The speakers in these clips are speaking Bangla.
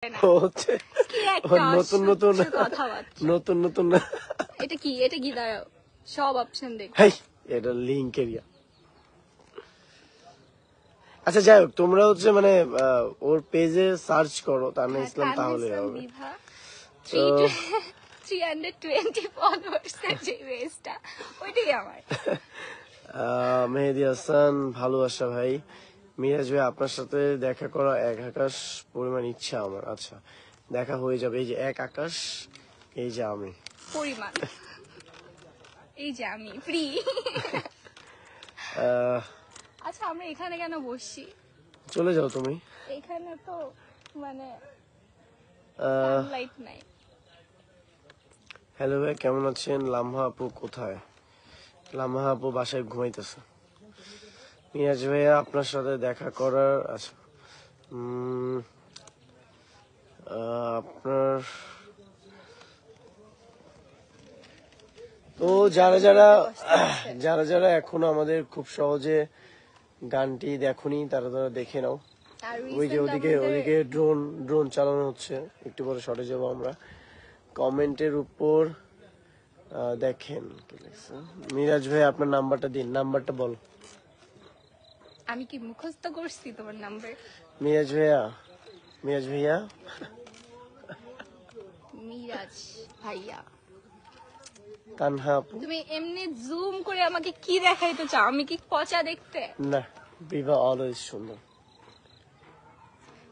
হচ্ছে নতুন নতুন নতুন নতুন এটা কি দাঁড়াও সব অপশন দেখ এটা লিঙ্ক এরিয়া। আচ্ছা যাই হোক, তোমরা হচ্ছে মানে ওর পেজে সার্চ করো তানহা ইসলাম, তাহলে হবে। 320 followers এর যে বেসটা ওইটাই আমার। মেহেদী হাসান, ভালোবাসা ভাই। মিরাজ ভাই, আপনার সাথে দেখা করা এক আকাশ পরিমাণ ইচ্ছা আমার। আচ্ছা, দেখা হয়ে যাবে। এই যে এক আকাশ, এই যে আমি পরিমাণ, এই যে আমি ফ্রি। আচ্ছা আমরা এখানে কেন বসছি? চলে যাও তুমি। এখানে তো মানে লাইট নাই। হ্যালো ভাই, কেমন আছেন? লামহা আপু কোথায়? লামহা আপু বাসায় ঘুমাইতেছে। মিরাজ ভাইয়া, আপনার সাথে দেখা করার আচ্ছা আপনার তো যারা যারা এখনো আমাদের খুব সহজে গানটি দেখোনি তারা দেখে নাও। ওই যে ওদিকে ড্রোন চালানো হচ্ছে, একটু পরে শর্টে যাবো আমরা। কমেন্টের উপর দেখেন কি লেখছে। মিরাজ ভাই, আপনার নাম্বারটা দিন। নাম্বারটা বল। আমি কি মুখস্থ করছি তোমার নাম্বার? মিরাজ ভাইয়া মিরাজ ভাইয়া তানহা আপু, তুমি এমনি জুম করে আমাকে কি দেখাইতে চাও? আমি কি পচা দেখতে? না, বিভা অলওয়েজ সুন্দর।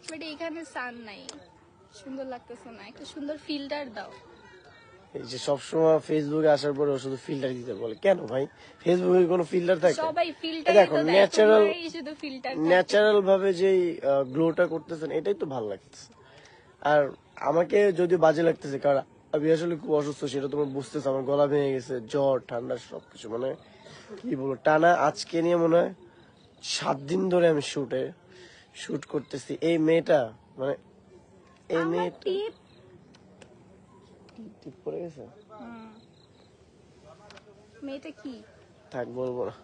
বাট এখানে সান নাই, সুন্দর লাগতেছে না। একটা সুন্দর ফিল্টার দাও। এই যে সবসময় ফেসবুকে আসার পরে শুধু ফিল্টার দিতে বলে, কেন ভাই? ফেসবুকে কোনো ফিল্টার থাকে? সবাই ফিল্টার দেখো, ন্যাচারাল ভাবে যে গ্লোটা করতেছেন, এটাই তো ভালো লাগতেছে। আর আমাকে যদি বাজে লাগতেছে, কারণ আমি আসলে খুব অসুস্থ, সেটা তোমার বুঝতেছে। আমার গলা ভেঙে গেছে, জ্বর ঠান্ডা সবকিছু, মানে কি বলবো, টানা আজকে নিয়ে মনে হয় 7 দিন ধরে আমি শুট করতেছি। এই মেয়েটা মানে এই মেয়েটা টিপ পড়ে গেছে। মেয়েটা কি? থাক, বলবো না।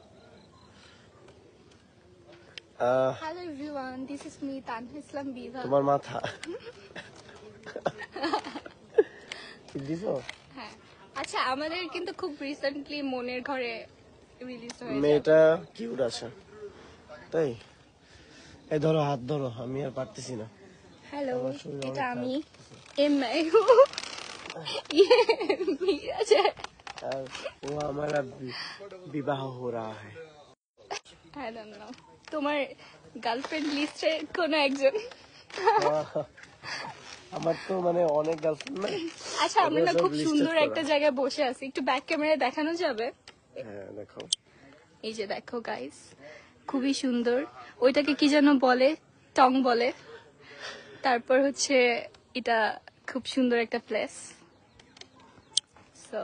Hello everyone, this is me Tanha Islam Biva. তোমার মাথা দিছো? হ্যাঁ। আচ্ছা, আমাদের কিন্তু খুব রিসেন্টলি মনের ঘরে রিলিজ হয়েছে। মেয়েটা কিউট আছে, তাই? এই ধরো, হাত ধরো, আমি আর পারতেছি না। হ্যালো, এটা আমি এমআই মিরাজ আর ও हमारा विवाह हो रहा है। I don't know, তোমার গার্লফ্রেন্ড লিস্টে কোন একজন? আমার তো মানে অনেক গার্লফ্রেন্ড না। আচ্ছা, আমরা না খুব সুন্দর একটা জায়গায় বসে আছি, একটু ব্যাক ক্যামেরায় দেখানো যাবে? হ্যাঁ, দেখো। এই যে দেখো গাইস, খুবই সুন্দর। ওইটাকে কি যেন বলে, টং বলে। তারপর হচ্ছে এটা খুব সুন্দর একটা প্লেস। সো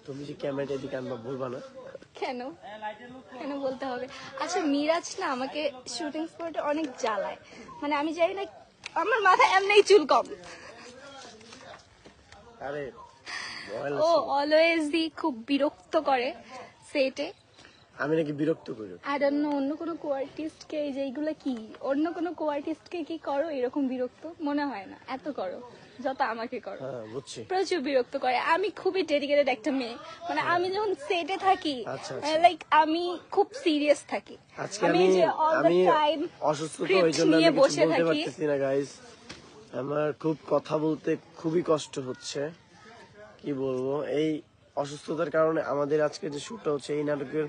তুমি যে ক্যামেরাটা দিকে আনবা বলবা না কেন বলতে হবে? আচ্ছা, মিরাজ না আমাকে শুটিং স্পটে অনেক জ্বালায়, মানে আমি জানি না, আমার মাথায় এমনি চুল কম। আরে ও অলওয়েজই খুব বিরক্ত করে সেটে। আমি নাকি বিরক্ত করি? আই ডোন্ট নো, অন্য কোনো কো-আর্টিস্ট কে যে এইগুলা কি, অন্য কোনো কো-আর্টিস্ট কে কি করো এরকম বিরক্ত মনে হয় না, এত করো যত আমাকে করো। হ্যাঁ, বুঝছি। প্রচুর বিরক্ত করে। আমি খুবই ডেডিকেটেড একটা মেয়ে, মানে আমি যখন সেটে থাকি লাইক আমি খুব সিরিয়াস থাকি। আমি অসুস্থ তো, ওই জন্য আমি কিছু বলতে পারতেছি না গাইস। আমার খুব কথা বলতে খুবই কষ্ট হচ্ছে, কি বলবো। এই অসুস্থতার কারণে আমাদের আজকে যে শুটটা হচ্ছে, এই নাটকের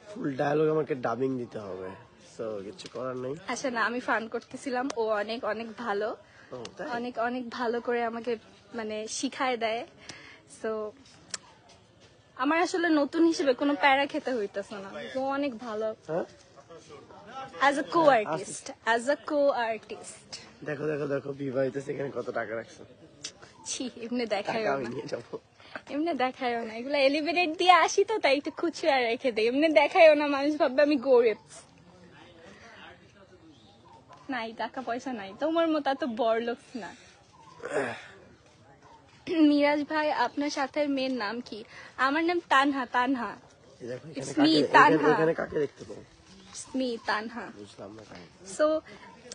ফুল ডায়লগ আমাকে ডাবিং দিতে হবে, সো কিছু করার নেই। আচ্ছা না, আমি ফান করতেছিলাম। ও অনেক অনেক ভালো, অনেক অনেক ভালো করে আমাকে মানে শিখায় দেয়। সো আমার আসলে নতুন হিসেবে কোনো প্যারা খেতে হইতেছে না, ও অনেক ভালো অ্যাজ আ কো-আর্টিস্ট। দেখো দেখো দেখো, বিবাহিত সেখানে কত টাকা রাখছো। ছি, এমনি দেখায় আমি নিয়ে যাবো। এমনি দেখায়ও না, এগুলো এলিভেটেড দিয়ে আসি তো, তাই একটু খুচরা রেখে দেয়। এমনি দেখায়ও না, মানুষ ভাববে আমি গরিব। নাই, টাকা পয়সা নাই, তোমার মতো এত বড়লোক না। মিরাজ ভাই, আপনার সাথে মেয়ের নাম কি? আমার নাম তানহা। এখানে কাকে দেখতে পাবো? স্মি তানহা। বুঝলাম না। সো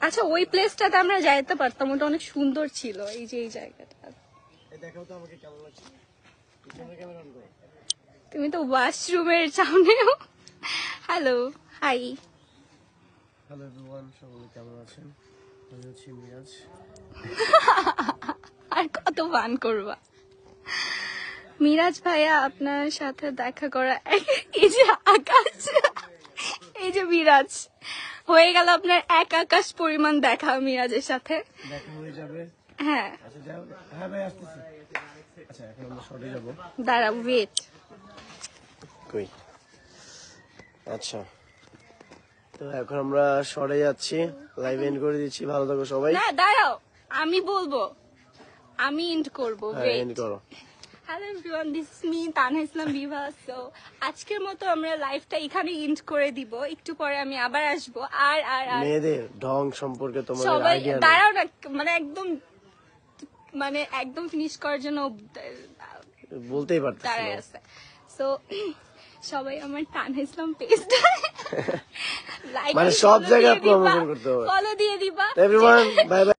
আচ্ছা ওই প্লেসটাতে আমরা যাইতে পারতাম, ওটা অনেক সুন্দর ছিল। এই যে এই জায়গাটা, দেখাও তো আমাকে কেমন লাগছে। পিছনে ক্যামেরা অন করো। তুমি তো ওয়াশরুমের সামনেও। Hello, high. হ্যালো এভরিওয়ান, সকলে কেমন আছেন? আমি হচ্ছি মিরাজ। আর কত ফান করবা। মিরাজ ভাইয়া, আপনার সাথে দেখা করা এই যে আকাশ, এই যে মিরাজ হয়ে গেল আপনার এক আকাশ পরিমাণ দেখা মিরাজের সাথে। দেখা হয়ে যাবে। হ্যাঁ আচ্ছা যাও, হ্যাঁ ভাই আসতেছি। আচ্ছা এখন আমরা শর্টে যাবো। দাঁড়া, ওয়েট। কই? আচ্ছা তো এখন আমরা শর্টে যাচ্ছি, লাইভ এন্ড করে দিচ্ছি। ভালো থাকো সবাই। না দাঁড়াও, আমি বলবো, আমি এন্ড করবো। হ্যাঁ এন্ড করো। Hello everyone, this is me Tanha Islam Bibha. So আজকের মতো আমরা লাইভটা এখানে এন্ড করে দিব। একটু পরে আমি আবার আসবো। আর আর আর মেয়েদের ঢং সম্পর্কে তোমাদের সবাই আইডিয়া নেই। দাঁড়াও না, মানে একদম ফিনিশ করার জন্য বলতেই পারতেছি দাঁড়ায় না। আছে। সো সবাই আমার তানহা ইসলাম পেজটা লাইক মানে সব জায়গায় প্রমোশন করতে হবে। ফলো দিয়ে দিবা। Everyone bye bye.